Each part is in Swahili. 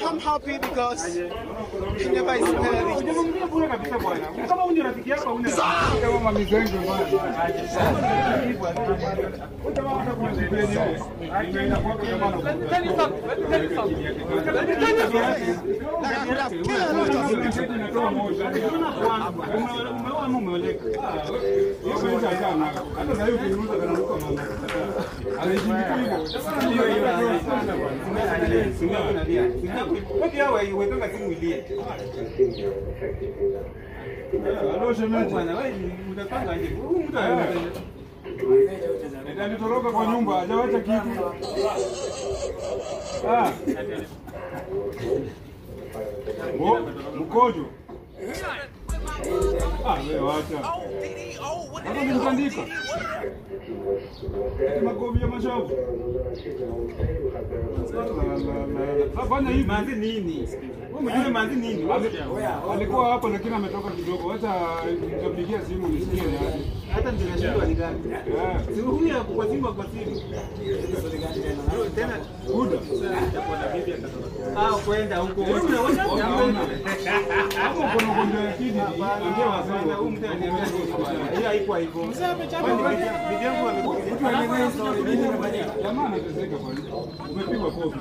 I'm happy because he never is Nitoroka kwa nyumba, hajawacha kitu. Mkojo. Wewe wacha. Hapo ni mtandika. Makobi ya mashavu. Fanya hivi manzi nini? Wewe mjue manzi nini? Alikuwa hapa lakini ametoka kidogo. Acha nitapigia simu nisikie aje. Hata ndio nashindwa ni gani. Si huyu kwa simu tena Buda. Kwenda huko. Hapo kuna mgonjwa ya kidi. Ndio wasema huyu mtu ananiambia hiyo haikuwa hivyo. Bibi yangu jamaa anateseka kwa nini? Umepigwa kofi.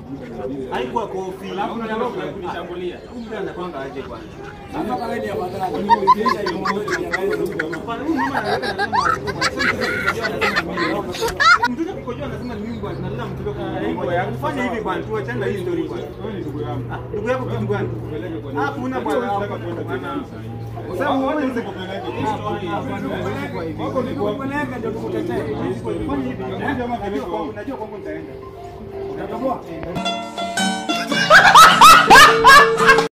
Haikuwa kofi. Alafu unataka kunishambulia. Huyu mtu anapanga aje kwanza. Hapa kama ni afadhali. Mtu kujua anasema ni mimi bwana, na mtu kufanya hivi bwana, tuachane hii story bwana. Wewe ni ndugu yangu. Ndugu yako kitu gani? Hakuna bwana. Sasa mmoja usiku kupeleka. Wako ni kupeleka ndio tukutetee. Fanya hivi. Unajua kwangu nitaenda. Utatoboa?